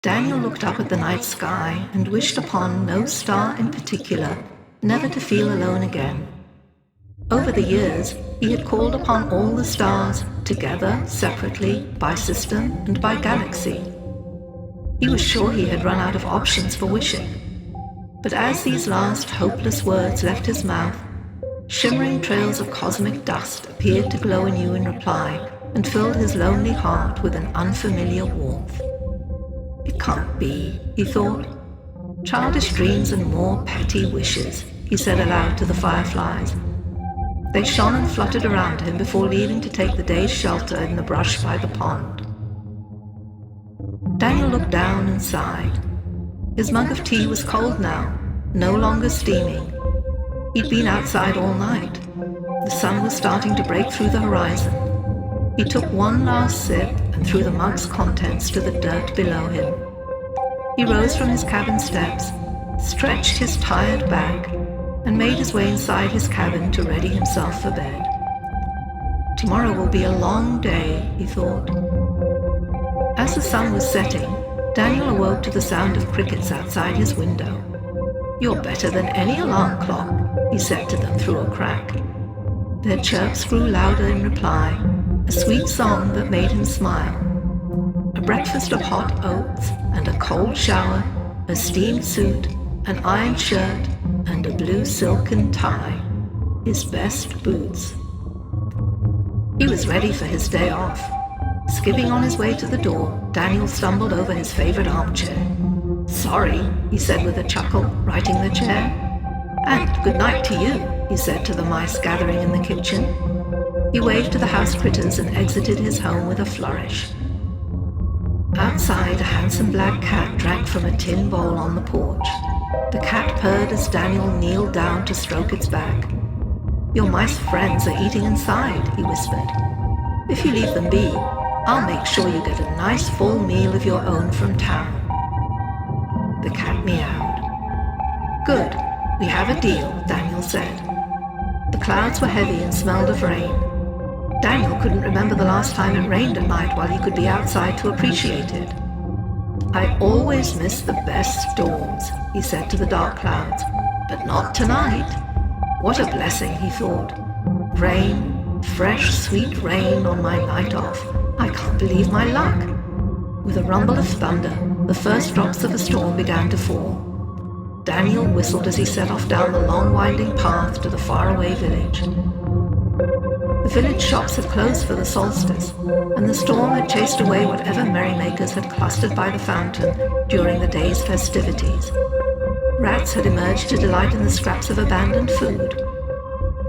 Daniel looked up at the night sky and wished upon no star in particular, never to feel alone again. Over the years, he had called upon all the stars, together, separately, by system, and by galaxy. He was sure he had run out of options for wishing. But as these last hopeless words left his mouth, shimmering trails of cosmic dust appeared to glow anew in reply and filled his lonely heart with an unfamiliar warmth. It can't be, he thought. Childish dreams and more petty wishes, he said aloud to the fireflies. They shone and fluttered around him before leaving to take the day's shelter in the brush by the pond. Daniel looked down and sighed. His mug of tea was cold now, no longer steaming. He'd been outside all night. The sun was starting to break through the horizon. He took one last sip and threw the mug's contents to the dirt below him. He rose from his cabin steps, stretched his tired back, and made his way inside his cabin to ready himself for bed. Tomorrow will be a long day, he thought. As the sun was setting, Daniel awoke to the sound of crickets outside his window. "You're better than any alarm clock," he said to them through a crack. Their chirps grew louder in reply, a sweet song that made him smile. A breakfast of hot oats and a cold shower, a steamed suit, an ironed shirt, and a blue silken tie, his best boots. He was ready for his day off. Skipping on his way to the door, Daniel stumbled over his favorite armchair. "Sorry," he said with a chuckle, righting the chair. "And good night to you," he said to the mice gathering in the kitchen. He waved to the house critters and exited his home with a flourish. Outside, a handsome black cat drank from a tin bowl on the porch. The cat purred as Daniel kneeled down to stroke its back. "Your mice friends are eating inside," he whispered. "If you leave them be, I'll make sure you get a nice full meal of your own from town." The cat meowed. "Good, we have a deal," Daniel said. The clouds were heavy and smelled of rain. Daniel couldn't remember the last time it rained at night while he could be outside to appreciate it. "I always miss the best storms," he said to the dark clouds, "but not tonight." What a blessing, he thought. Rain, fresh, sweet rain on my night off. I can't believe my luck. With a rumble of thunder, the first drops of a storm began to fall. Daniel whistled as he set off down the long winding path to the faraway village. The village shops had closed for the solstice, and the storm had chased away whatever merrymakers had clustered by the fountain during the day's festivities. Rats had emerged to delight in the scraps of abandoned food.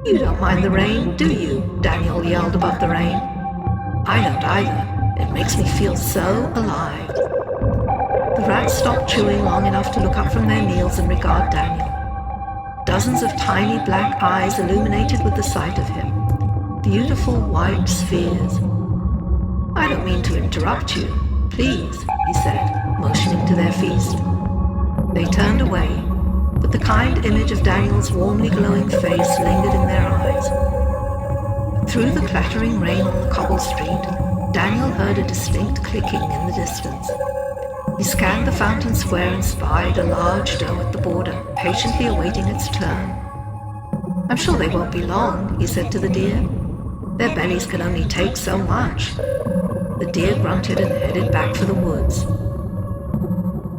"You don't mind the rain, do you?" Daniel yelled above the rain. "I don't either. It makes me feel so alive." The rats stopped chewing long enough to look up from their meals and regard Daniel. Dozens of tiny black eyes illuminated with the sight of him. Beautiful white spheres. "I don't mean to interrupt you. Please," he said, motioning to their feast. They turned away, but the kind image of Daniel's warmly glowing face lingered in their eyes. Through the clattering rain on the cobble street, Daniel heard a distinct clicking in the distance. He scanned the fountain square and spied a large doe at the border, patiently awaiting its turn. "I'm sure they won't be long," he said to the deer. "Their bellies can only take so much." The deer grunted and headed back for the woods.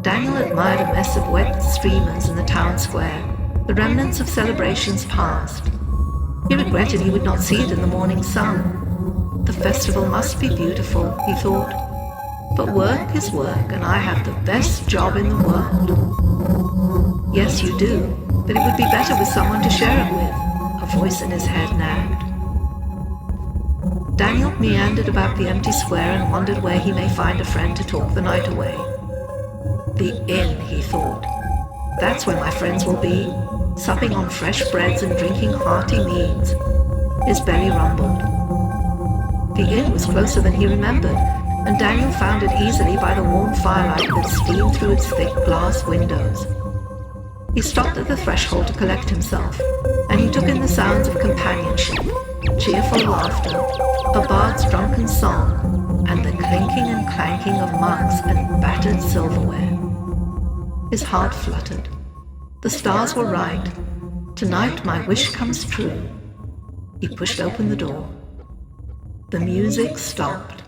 Daniel admired a mess of wet streamers in the town square, the remnants of celebrations past. He regretted he would not see it in the morning sun. The festival must be beautiful, he thought. But work is work, and I have the best job in the world. "Yes, you do, but it would be better with someone to share it with," a voice in his head nagged. Daniel meandered about the empty square and wondered where he may find a friend to talk the night away. "The inn," he thought. "That's where my friends will be, supping on fresh breads and drinking hearty meads." His belly rumbled. The inn was closer than he remembered, and Daniel found it easily by the warm firelight that streamed through its thick glass windows. He stopped at the threshold to collect himself, and he took in the sounds of companionship, cheerful laughter, a bard's drunken song, and the clinking and clanking of mugs and battered silverware. His heart fluttered. The stars were right. Tonight my wish comes true. He pushed open the door. The music stopped.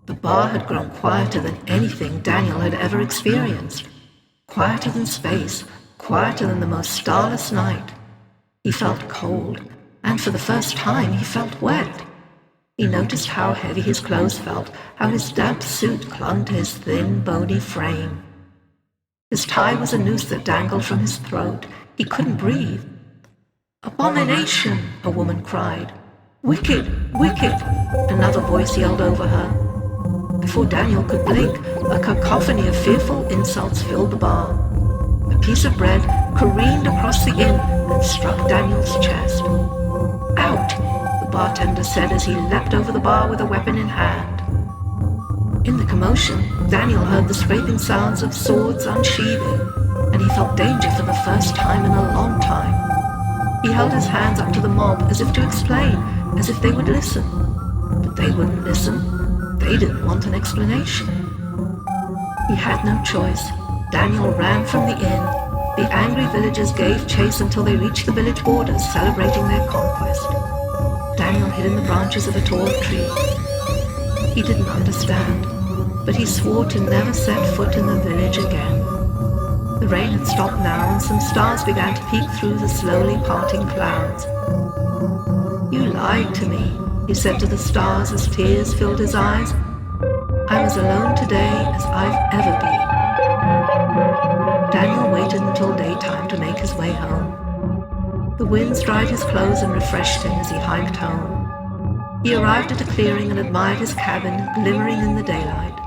The bar had grown quieter than anything Daniel had ever experienced. Quieter than space, quieter than the most starless night. He felt cold, and for the first time he felt wet. He noticed how heavy his clothes felt, how his damp suit clung to his thin, bony frame. His tie was a noose that dangled from his throat. He couldn't breathe. "Abomination!" a woman cried. "Wicked! Wicked!" another voice yelled over her. Before Daniel could blink, a cacophony of fearful insults filled the bar. A piece of bread careened across the inn and struck Daniel's chest. "Out!" the bartender said as he leapt over the bar with a weapon in hand. In the commotion, Daniel heard the scraping sounds of swords unsheathing, and he felt danger for the first time in a long time. He held his hands up to the mob as if to explain, as if they would listen. But they wouldn't listen. They didn't want an explanation. He had no choice. Daniel ran from the inn. The angry villagers gave chase until they reached the village borders, celebrating their conquest. Daniel hid in the branches of a tall tree. He didn't understand, but he swore to never set foot in the village again. The rain had stopped now, and some stars began to peek through the slowly parting clouds. "You lied to me," he said to the stars as tears filled his eyes. "I'm as alone today as I've ever been." Daniel waited until daytime to make his way home. The winds dried his clothes and refreshed him as he hiked home. He arrived at a clearing and admired his cabin glimmering in the daylight.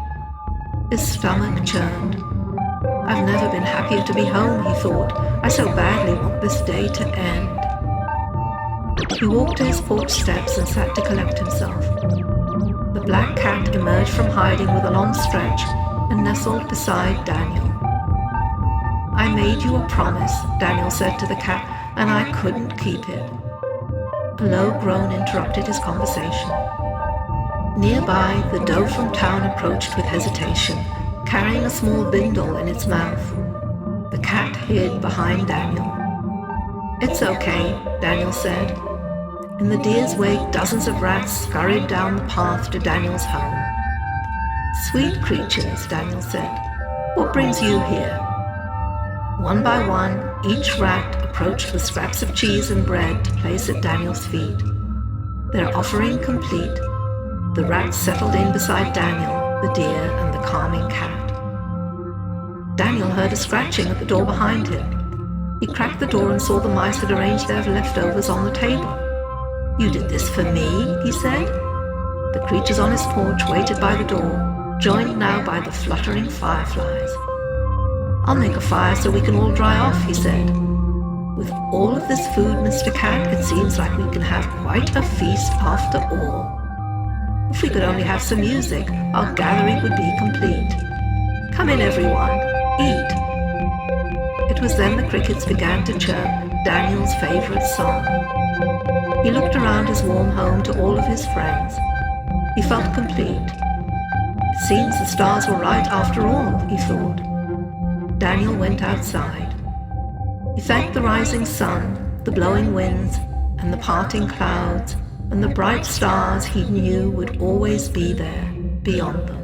His stomach churned. "I've never been happier to be home," he thought. "I so badly want this day to end." He walked to his porch steps and sat to collect himself. The black cat emerged from hiding with a long stretch and nestled beside Daniel. "I made you a promise," Daniel said to the cat, "and I couldn't keep it." A low groan interrupted his conversation. Nearby, the doe from town approached with hesitation, carrying a small bindle in its mouth. The cat hid behind Daniel. "It's okay," Daniel said. In the deer's wake, dozens of rats scurried down the path to Daniel's home. "Sweet creatures," Daniel said. "What brings you here?" One by one, each rat approached with scraps of cheese and bread to place at Daniel's feet. Their offering complete, the rats settled in beside Daniel, the deer, and the calming cat. Daniel heard a scratching at the door behind him. He cracked the door and saw the mice had arranged their leftovers on the table. "You did this for me?" he said. The creatures on his porch waited by the door, joined now by the fluttering fireflies. "I'll make a fire so we can all dry off," he said. "With all of this food, Mr. Cat, it seems like we can have quite a feast after all. If we could only have some music, our gathering would be complete. Come in, everyone. Eat." It was then the crickets began to chirp Daniel's favorite song. He looked around his warm home to all of his friends. He felt complete. It seems the stars were right after all, he thought. Daniel went outside. He thanked the rising sun, the blowing winds, and the parting clouds, and the bright stars he knew would always be there beyond them.